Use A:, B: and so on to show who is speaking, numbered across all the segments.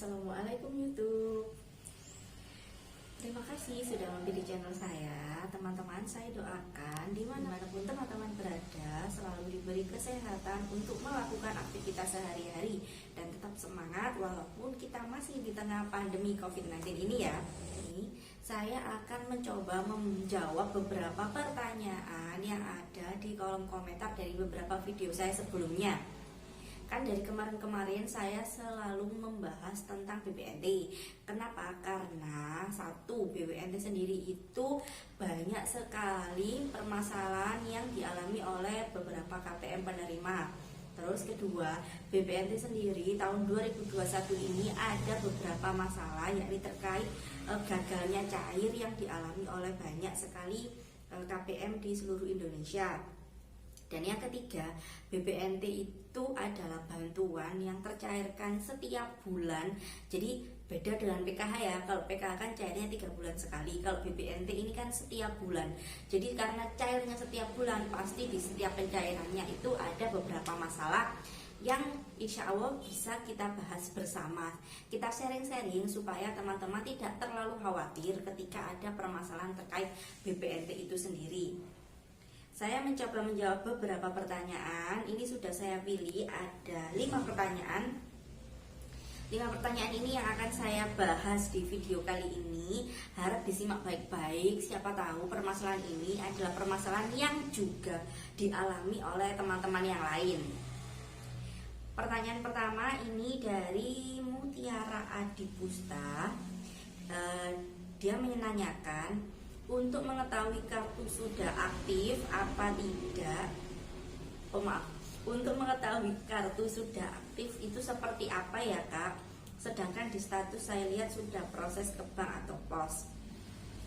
A: Assalamualaikum YouTube. Terima kasih sudah mampir di channel saya. Teman-teman, saya doakan dimanapun teman-teman berada selalu diberi kesehatan untuk melakukan aktivitas sehari-hari dan tetap semangat walaupun kita masih di tengah pandemi COVID-19 ini ya. Ini saya akan mencoba menjawab beberapa pertanyaan yang ada di kolom komentar dari beberapa video saya sebelumnya. Kan dari kemarin-kemarin saya selalu membahas tentang BPNT. Kenapa? Karena satu, BPNT sendiri itu banyak sekali permasalahan yang dialami oleh beberapa KPM penerima. Terus kedua, BPNT sendiri tahun 2021 ini ada beberapa masalah, yakni terkait gagalnya cair yang dialami oleh banyak sekali KPM di seluruh Indonesia. Dan yang ketiga, BPNT itu adalah bantuan yang tercairkan setiap bulan. Jadi beda dengan PKH ya. Kalau PKH kan cairnya 3 bulan sekali. Kalau BPNT ini kan setiap bulan. Jadi karena cairnya setiap bulan, pasti di setiap pencairannya itu ada beberapa masalah yang insya Allah bisa kita bahas bersama. Kita sharing-sharing supaya teman-teman tidak terlalu khawatir ketika ada permasalahan terkait BPNT itu sendiri. Saya mencoba menjawab beberapa pertanyaan. Ini sudah saya pilih ada 5 pertanyaan. 5 pertanyaan ini yang akan saya bahas di video kali ini. Harap disimak baik-baik. Siapa tahu permasalahan ini adalah permasalahan yang juga dialami oleh teman-teman yang lain. Pertanyaan pertama ini dari Mutiara Adipusta. Dia menanyakan, untuk mengetahui kartu sudah aktif apa tidak, untuk mengetahui kartu sudah aktif itu seperti apa ya Kak? Sedangkan di status saya lihat sudah proses ke bank atau pos.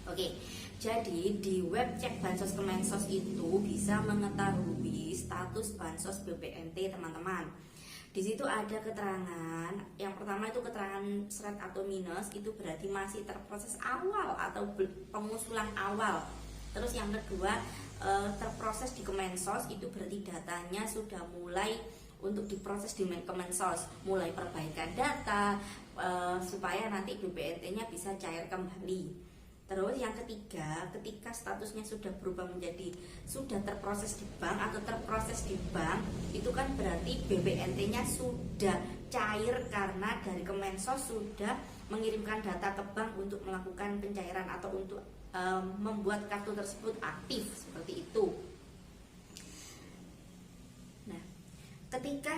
A: Oke, jadi di web cek bansos Kemensos itu bisa mengetahui status bansos BPNT teman-teman. Di situ ada keterangan. Yang pertama itu keterangan seret atau minus, itu berarti masih terproses awal atau pengusulan awal. Terus yang kedua, terproses di Kemensos, itu berarti datanya sudah mulai untuk diproses di Kemensos, mulai perbaikan data supaya nanti BPNT-nya bisa cair kembali. Terus yang ketiga, ketika statusnya sudah berubah menjadi sudah terproses di bank atau terproses di bank, itu kan berarti BPNT-nya sudah cair karena dari Kemensos sudah mengirimkan data ke bank untuk melakukan pencairan atau untuk membuat kartu tersebut aktif, seperti itu. Nah, ketika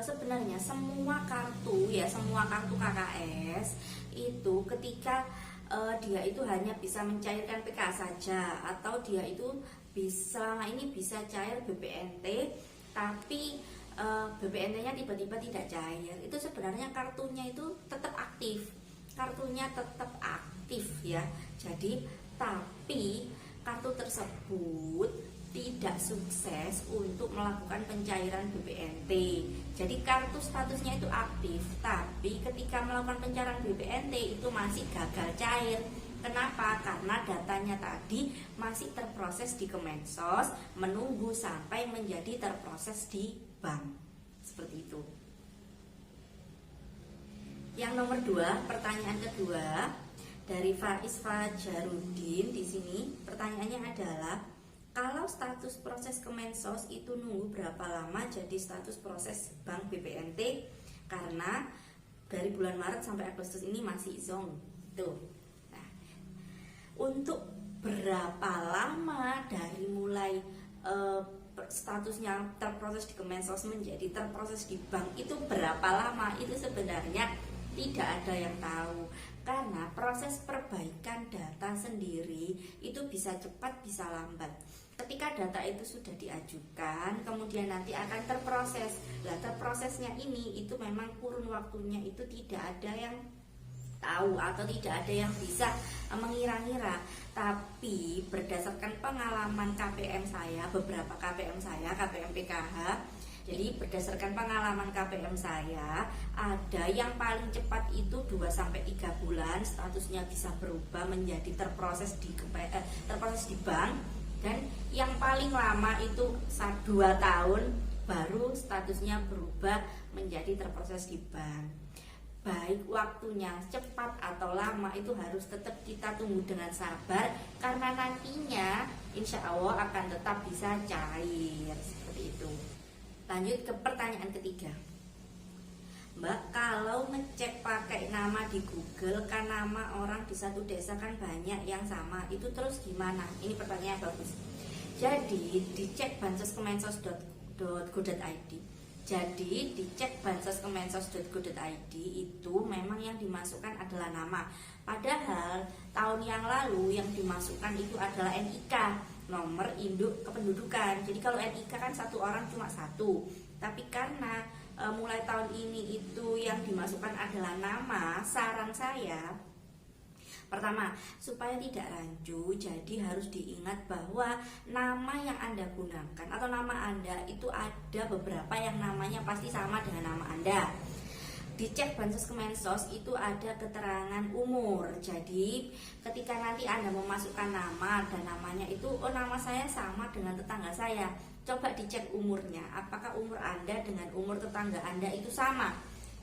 A: sebenarnya semua kartu KKS itu ketika dia itu hanya bisa mencairkan PK saja, atau dia itu bisa cair BPNT tapi BPNT-nya tiba-tiba tidak cair, itu sebenarnya kartunya itu tetap aktif, ya. Jadi tapi kartu tersebut tidak sukses untuk melakukan pencairan BPNT. Jadi kartu statusnya itu aktif, tapi ketika melakukan pencairan BPNT itu masih gagal cair. Kenapa? Karena datanya tadi masih terproses di Kemensos, menunggu sampai menjadi terproses di bank. Seperti itu. Yang nomor 2, pertanyaan kedua dari Faiz Fajarudin. Di sini pertanyaannya adalah, kalau status proses Kemensos itu nunggu berapa lama jadi status proses bank BPNT? Karena dari bulan Maret sampai Agustus ini masih zong. Tuh. Nah, untuk berapa lama dari mulai statusnya terproses di Kemensos menjadi terproses di bank itu berapa lama? Itu sebenarnya tidak ada yang tahu, karena proses perbaikan data sendiri itu bisa cepat bisa lambat. Ketika data itu sudah diajukan, kemudian nanti akan terproses. Nah, terprosesnya ini itu memang kurun waktunya itu tidak ada yang tahu atau tidak ada yang bisa mengira-ngira. Tapi berdasarkan pengalaman KPM saya, beberapa KPM saya, KPM PKH, jadi berdasarkan pengalaman KPM saya, ada yang paling cepat itu 2-3 bulan statusnya bisa berubah menjadi terproses di bank, dan yang paling lama itu 2 tahun baru statusnya berubah menjadi terproses di bank. Baik baik waktunya cepat atau lama itu harus tetap kita tunggu dengan sabar, karena nantinya insya Allah akan tetap bisa cair seperti itu. Lanjut ke pertanyaan ketiga. Mbak, kalau ngecek pakai nama di Google kan nama orang di satu desa kan banyak yang sama, itu terus gimana? Ini pertanyaan bagus. Jadi dicek bansoskemensos.go.id. Jadi dicek bansoskemensos.go.id itu memang yang dimasukkan adalah nama. Padahal tahun yang lalu yang dimasukkan itu adalah NIK, nomor induk kependudukan. Jadi kalau NIK kan satu orang cuma satu. Tapi karena mulai tahun ini itu yang dimasukkan adalah nama, saran saya pertama, supaya tidak rancu, jadi harus diingat bahwa nama yang Anda gunakan atau nama Anda itu ada beberapa yang namanya pasti sama dengan nama Anda. Dicek Bansos Kemensos itu ada keterangan umur. Jadi ketika nanti Anda memasukkan nama dan namanya itu, oh nama saya sama dengan tetangga saya, coba dicek umurnya, apakah umur Anda dengan umur tetangga Anda itu sama.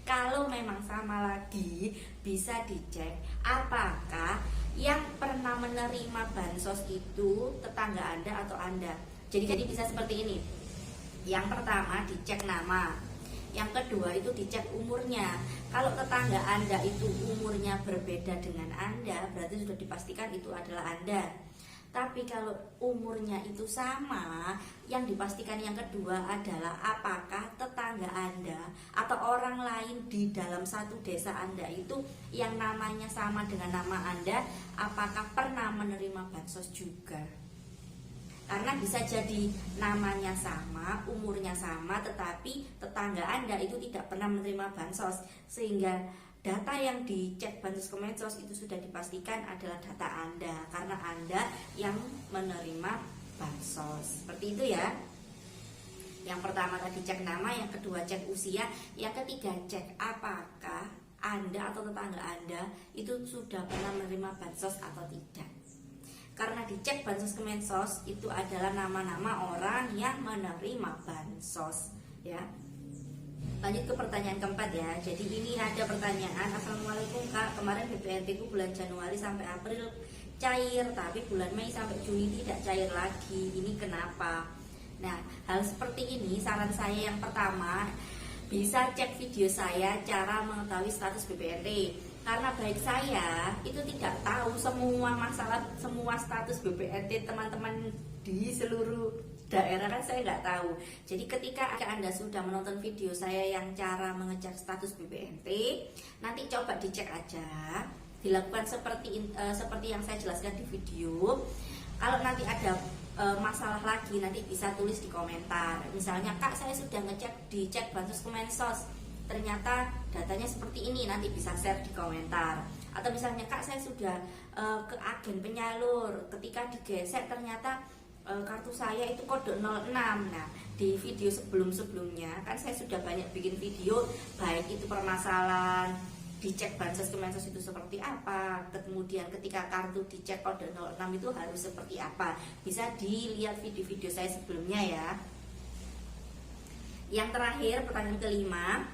A: Kalau memang sama lagi, bisa dicek apakah yang pernah menerima bansos itu tetangga Anda atau Anda. Jadi bisa seperti ini. Yang pertama dicek nama, yang kedua itu dicek umurnya. Kalau tetangga Anda itu umurnya berbeda dengan Anda, berarti sudah dipastikan itu adalah Anda. Tapi kalau umurnya itu sama, yang dipastikan yang kedua adalah apakah tetangga Anda atau orang lain di dalam satu desa Anda itu yang namanya sama dengan nama Anda, apakah pernah menerima bansos juga. Karena bisa jadi namanya sama, umurnya sama, tetapi tetangga Anda itu tidak pernah menerima bansos, sehingga data yang dicek Bansos Kemensos itu sudah dipastikan adalah data Anda, karena Anda yang menerima bansos. Seperti itu ya. Yang pertama tadi cek nama, yang kedua cek usia, yang ketiga cek apakah Anda atau tetangga Anda itu sudah pernah menerima bansos atau tidak. Karena dicek Bansos Kemensos itu adalah nama-nama orang yang menerima bansos ya. Lanjut ke pertanyaan keempat ya. Jadi ini ada pertanyaan, Assalamualaikum Kak, kemarin BPNT ku bulan Januari sampai April cair, tapi bulan Mei sampai Juni tidak cair lagi. Ini kenapa? Nah, hal seperti ini saran saya yang pertama, bisa cek video saya cara mengetahui status BPNT. Karena baik saya itu tidak tahu semua masalah, semua status BPNT teman-teman di seluruh daerah kan saya nggak tahu. Jadi ketika Anda sudah menonton video saya yang cara mengecek status BPNT, nanti coba dicek aja, dilakukan seperti yang saya jelaskan di video. Kalau nanti ada masalah lagi, nanti bisa tulis di komentar. Misalnya, Kak, saya sudah dicek Bansos Kemensos, ternyata datanya seperti ini, nanti bisa share di komentar. Atau misalnya, Kak, saya sudah ke agen penyalur, ketika digesek ternyata kartu saya itu kode 06. Nah, di video sebelum-sebelumnya kan saya sudah banyak bikin video, baik itu permasalahan dicek Bansos Kemensos itu seperti apa, kemudian ketika kartu dicek kode 06 itu harus seperti apa. Bisa dilihat video-video saya sebelumnya ya. Yang terakhir, pertanyaan kelima,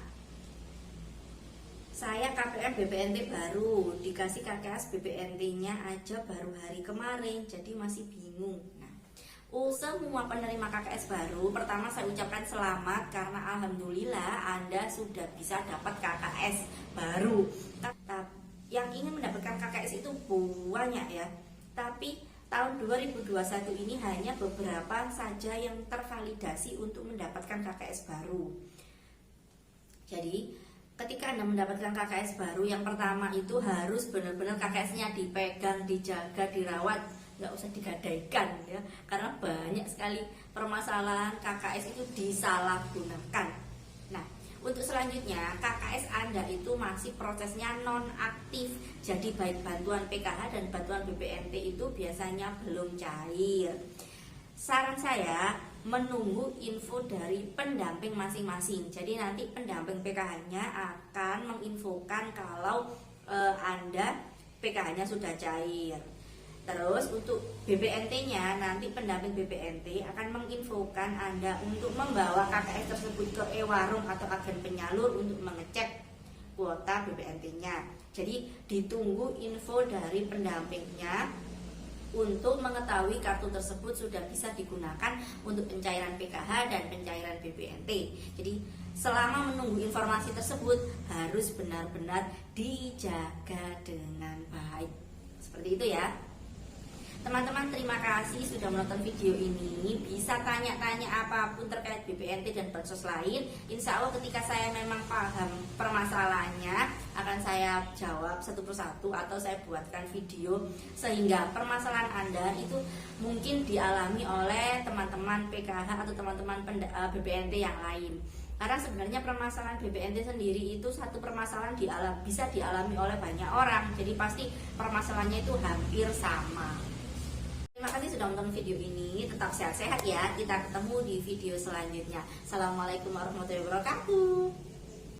A: saya KPM BPNT baru, dikasih KKS BPNT-nya aja baru hari kemarin, jadi masih bingung. Semua penerima KKS baru, pertama saya ucapkan selamat karena alhamdulillah Anda sudah bisa dapat KKS baru. Yang ingin mendapatkan KKS itu banyak ya, tapi tahun 2021 ini hanya beberapa saja yang tervalidasi untuk mendapatkan KKS baru. Jadi ketika Anda mendapatkan KKS baru, yang pertama itu harus benar-benar KKS-nya dipegang, dijaga, dirawat, nggak usah digadaikan ya, karena banyak sekali permasalahan KKS itu disalahgunakan. Nah, untuk selanjutnya KKS Anda itu masih prosesnya non aktif, jadi baik bantuan PKH dan bantuan BPNT itu biasanya belum cair. Saran saya menunggu info dari pendamping masing-masing. Jadi nanti pendamping PKH-nya akan menginfokan kalau Anda PKH-nya sudah cair. Terus untuk BPNT-nya, nanti pendamping BPNT akan menginfokan Anda untuk membawa KKS tersebut ke e-warung atau agen penyalur untuk mengecek kuota BPNT-nya. Jadi ditunggu info dari pendampingnya untuk mengetahui kartu tersebut sudah bisa digunakan untuk pencairan PKH dan pencairan BPNT. Jadi selama menunggu informasi tersebut harus benar-benar dijaga dengan baik. Seperti itu ya. Teman-teman, terima kasih sudah menonton video ini. Bisa tanya-tanya apapun terkait BPNT dan bansos lain. Insya Allah ketika saya memang paham permasalahannya, akan saya jawab satu persatu atau saya buatkan video sehingga permasalahan Anda itu mungkin dialami oleh teman-teman PKH atau teman-teman BPNT yang lain. Karena sebenarnya permasalahan BPNT sendiri itu satu permasalahan bisa dialami oleh banyak orang. Jadi pasti permasalahannya itu hampir sama. Terima kasih sudah menonton video ini. Tetap sehat-sehat ya. Kita ketemu di video selanjutnya. Assalamualaikum warahmatullahi wabarakatuh.